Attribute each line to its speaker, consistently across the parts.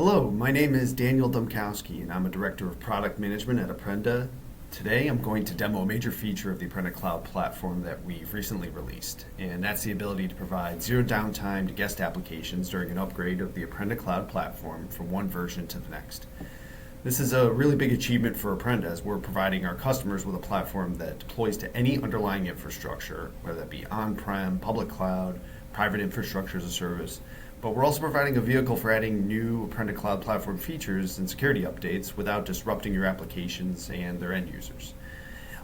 Speaker 1: Hello, my name is Daniel Domkowski, and I'm a Director of Product Management at Apprenda. Today I'm going to demo a major feature of the Apprenda Cloud platform that we've recently released, and that's the ability to provide zero downtime to guest applications during an upgrade of the Apprenda Cloud platform from one version to the next. This is a really big achievement for Apprenda, as we're providing our customers with a platform that deploys to any underlying infrastructure, whether that be on-prem, public cloud, private infrastructure as a service. But we're also providing a vehicle for adding new Apprenda Cloud platform features and security updates without disrupting your applications and their end users.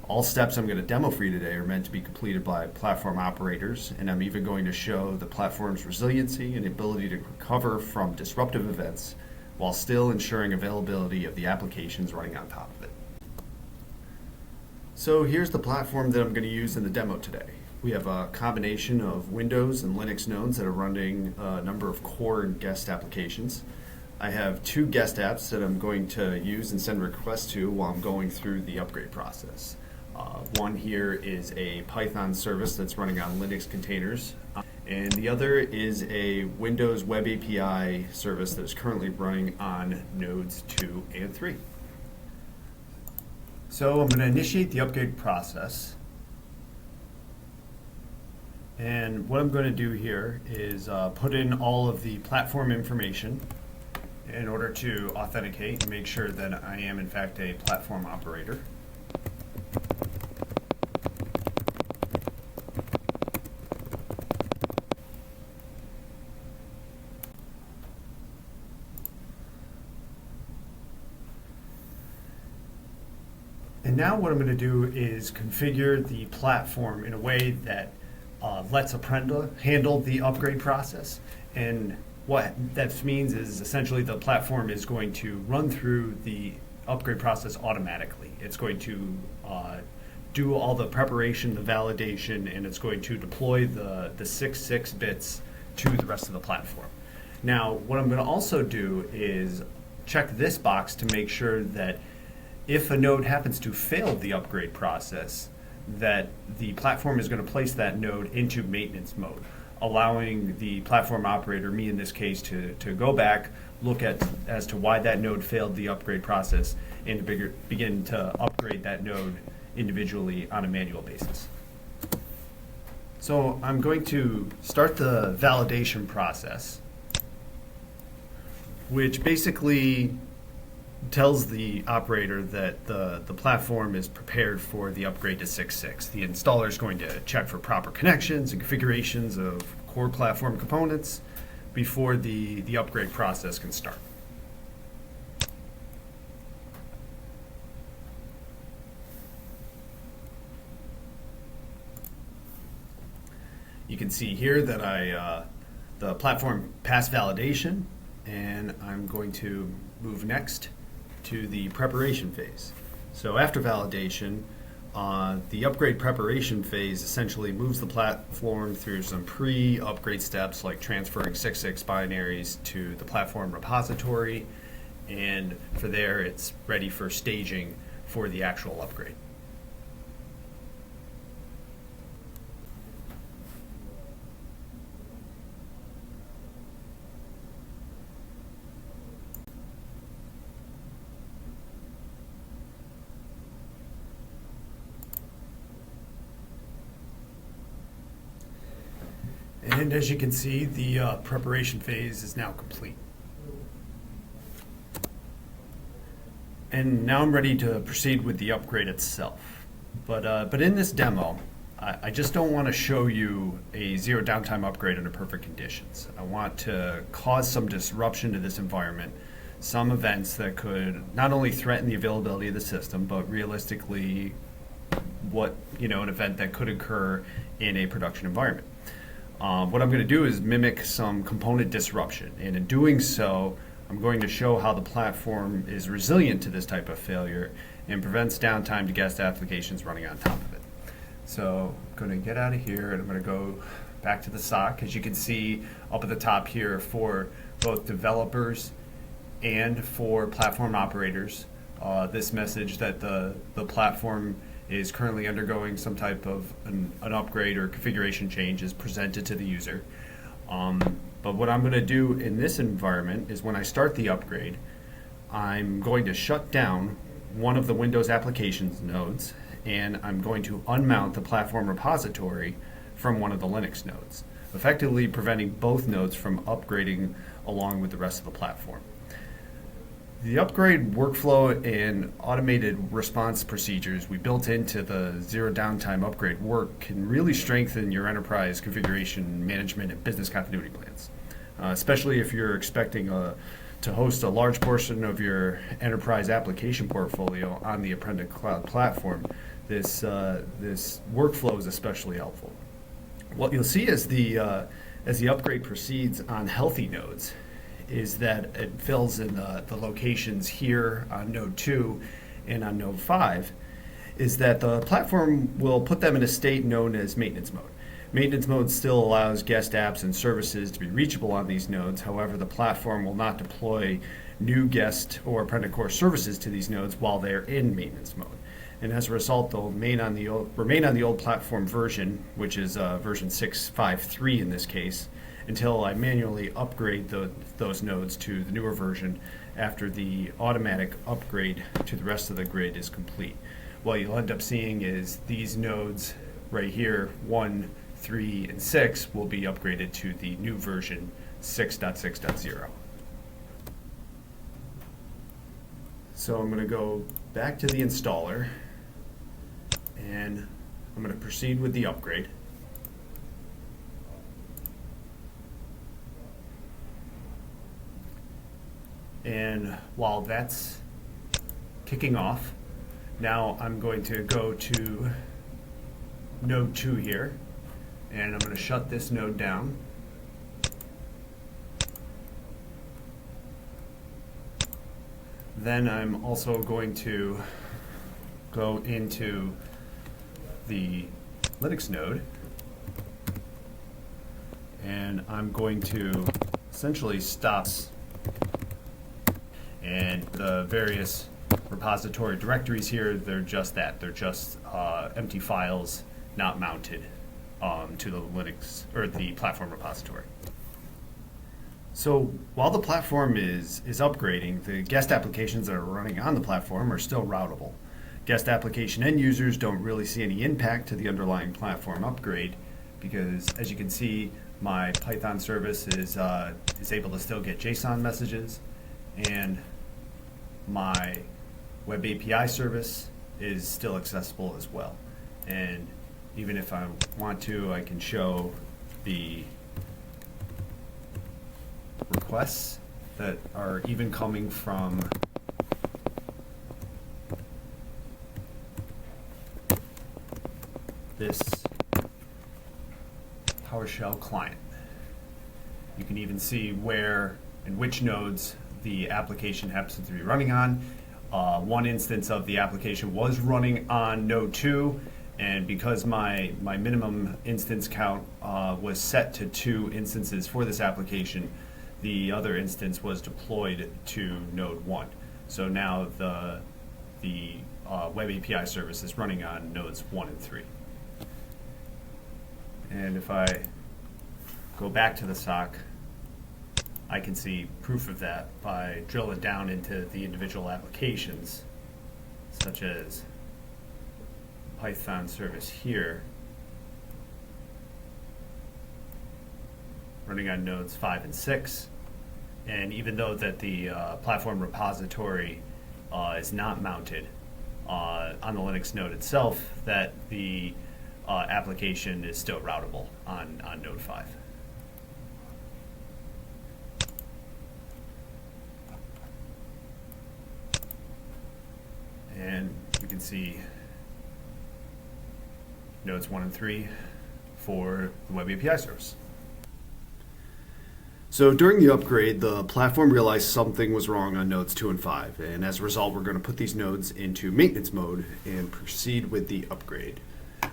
Speaker 1: All steps I'm going to demo for you today are meant to be completed by platform operators, and I'm even going to show the platform's resiliency and ability to recover from disruptive events while still ensuring availability of the applications running on top of it. So here's the platform that I'm going to use in the demo today. We have a combination of Windows and Linux nodes that are running a number of core and guest applications. I have two guest apps that I'm going to use and send requests to while I'm going through the upgrade process. One here is a Python service that's running on Linux containers, and the other is a Windows WebAPI service that is currently running on nodes 2 and 3. So I'm going to initiate the upgrade process. And what I'm going to do here is put in all of the platform information in order to authenticate and make sure that I am in fact a platform operator. And now what I'm going to do is configure the platform in a way that lets Apprenda handle the upgrade process. And what that means is essentially the platform is going to run through the upgrade process automatically. It's going to do all the preparation, the validation, and it's going to deploy the 6.6 bits to the rest of the platform. Now, what I'm going to also do is check this box to make sure that if a node happens to fail the upgrade process, that the platform is going to place that node into maintenance mode, allowing the platform operator, me in this case, to go back, look at as to why that node failed the upgrade process, and to begin to upgrade that node individually on a manual basis. So I'm going to start the validation process, which basically tells the operator that the platform is prepared for the upgrade to 6.6. The installer is going to check for proper connections and configurations of core platform components before the upgrade process can start. You can see here that the platform passed validation, and I'm going to move next to the preparation phase. So after validation, the upgrade preparation phase essentially moves the platform through some pre-upgrade steps like transferring 6.6 binaries to the platform repository, and for there it's ready for staging for the actual upgrade. And as you can see, the preparation phase is now complete. And now I'm ready to proceed with the upgrade itself. But in this demo, I just don't want to show you a zero downtime upgrade under perfect conditions. I want to cause some disruption to this environment, some events that could not only threaten the availability of the system, but realistically an event that could occur in a production environment. What I'm going to do is mimic some component disruption, and in doing so, I'm going to show how the platform is resilient to this type of failure and prevents downtime to guest applications running on top of it. So I'm going to get out of here, and I'm going to go back to the SOC. As you can see up at the top here, for both developers and for platform operators, this message that the platform is currently undergoing some type of an upgrade or configuration change is presented to the user. But what I'm going to do in this environment is when I start the upgrade, I'm going to shut down one of the Windows applications nodes, and I'm going to unmount the platform repository from one of the Linux nodes, effectively preventing both nodes from upgrading along with the rest of the platform. The upgrade workflow and automated response procedures we built into the zero-downtime upgrade work can really strengthen your enterprise configuration management and business continuity plans, especially if you're expecting to host a large portion of your enterprise application portfolio on the Apprenda Cloud platform. This workflow is especially helpful. What you'll see as the upgrade proceeds on healthy nodes is that it fills in the locations here on node 2 and on node 5, is that the platform will put them in a state known as maintenance mode. Maintenance mode still allows guest apps and services to be reachable on these nodes. However, the platform will not deploy new guest or Apprenda core services to these nodes while they're in maintenance mode. And as a result, they'll remain on the old platform version, which is version 6.5.3 in this case, until I manually upgrade those nodes to the newer version after the automatic upgrade to the rest of the grid is complete. What you'll end up seeing is these nodes right here, 1, 3, and 6, will be upgraded to the new version 6.6.0. So I'm going to go back to the installer, and I'm going to proceed with the upgrade. And while that's kicking off, now I'm going to go to node 2 here, and I'm going to shut this node down. Then I'm also going to go into the Linux node, and I'm going to essentially stop, and the various repository directories here, they're just that. They're just empty files not mounted to the Linux or the platform repository. So while the platform is upgrading, the guest applications that are running on the platform are still routable. Guest application end users don't really see any impact to the underlying platform upgrade because, as you can see, my Python service is able to still get JSON messages, and my WebAPI service is still accessible as well. And even if I want to, I can show the requests that are even coming from this PowerShell client. You can even see where and which nodes the application happens to be running on. One instance of the application was running on node 2, and because my minimum instance count was set to 2 instances for this application, the other instance was deployed to node 1. So now the WebAPI service is running on nodes 1 and 3. And if I go back to the SOC, I can see proof of that by drilling down into the individual applications, such as Python service here, running on nodes 5 and 6. And even though that the platform repository is not mounted on the Linux node itself, that the application is still routable on node 5. And you can see nodes 1 and 3 for the WebAPI service. So during the upgrade, the platform realized something was wrong on nodes 2 and 5, and as a result, we're going to put these nodes into maintenance mode and proceed with the upgrade.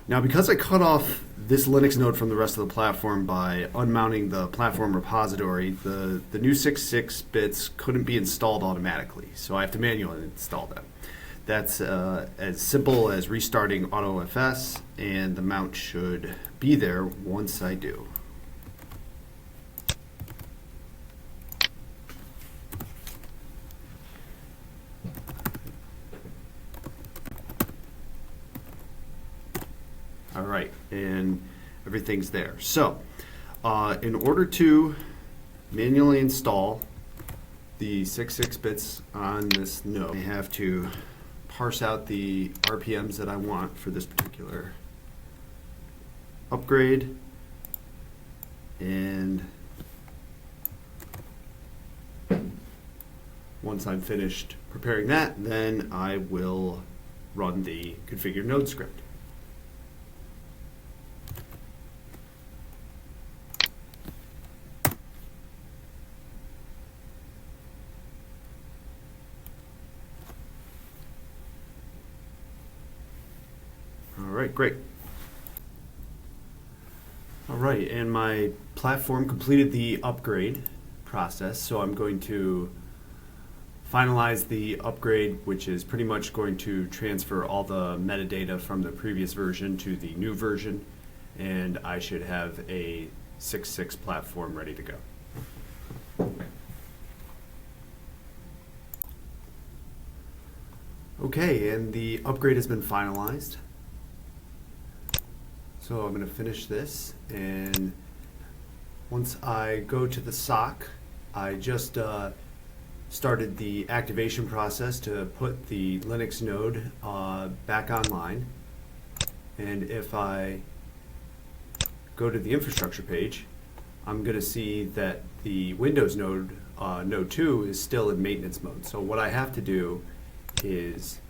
Speaker 1: Now, because I cut off this Linux node from the rest of the platform by unmounting the platform repository, the new 6.6 bits couldn't be installed automatically, so I have to manually install them. That's as simple as restarting AutoFS, and the mount should be there once I do. All right, and everything's there. So, in order to manually install the 66 bits on this node, I have to parse out the RPMs that I want for this particular upgrade, and once I'm finished preparing that, then I will run the configure node script. All right, great. All right, and my platform completed the upgrade process, so I'm going to finalize the upgrade, which is pretty much going to transfer all the metadata from the previous version to the new version, and I should have a 6.6 platform ready to go. Okay, and the upgrade has been finalized. So I'm going to finish this, and once I go to the SOC, I just started the activation process to put the Linux node back online. And if I go to the infrastructure page, I'm going to see that the Windows node, node 2, is still in maintenance mode. So what I have to do is,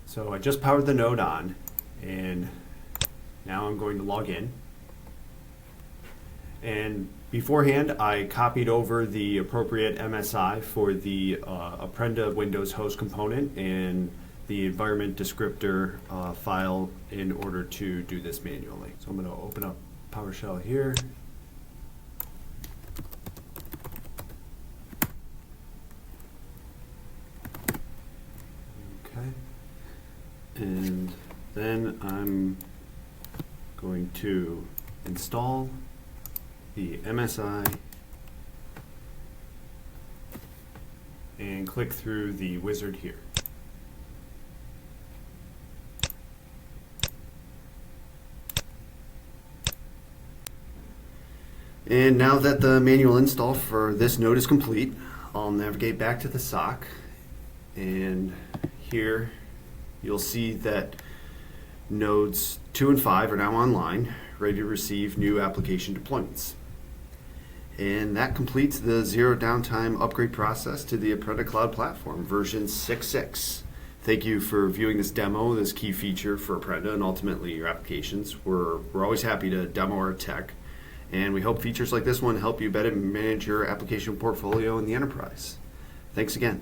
Speaker 1: so I just powered the node on, and now I'm going to log in. And beforehand, I copied over the appropriate MSI for the Apprenda Windows host component and the environment descriptor file in order to do this manually. So I'm going to open up PowerShell here. Okay. And then I'm going to install the MSI and click through the wizard here. And now that the manual install for this node is complete, I'll navigate back to the SOC, and here you'll see that nodes 2 and 5 are now online, ready to receive new application deployments. And that completes the zero downtime upgrade process to the Apprenda Cloud Platform version 6.6. Thank you for viewing this demo, this key feature for Apprenda and ultimately your applications. We're always happy to demo our tech, and we hope features like this one help you better manage your application portfolio in the enterprise. Thanks again.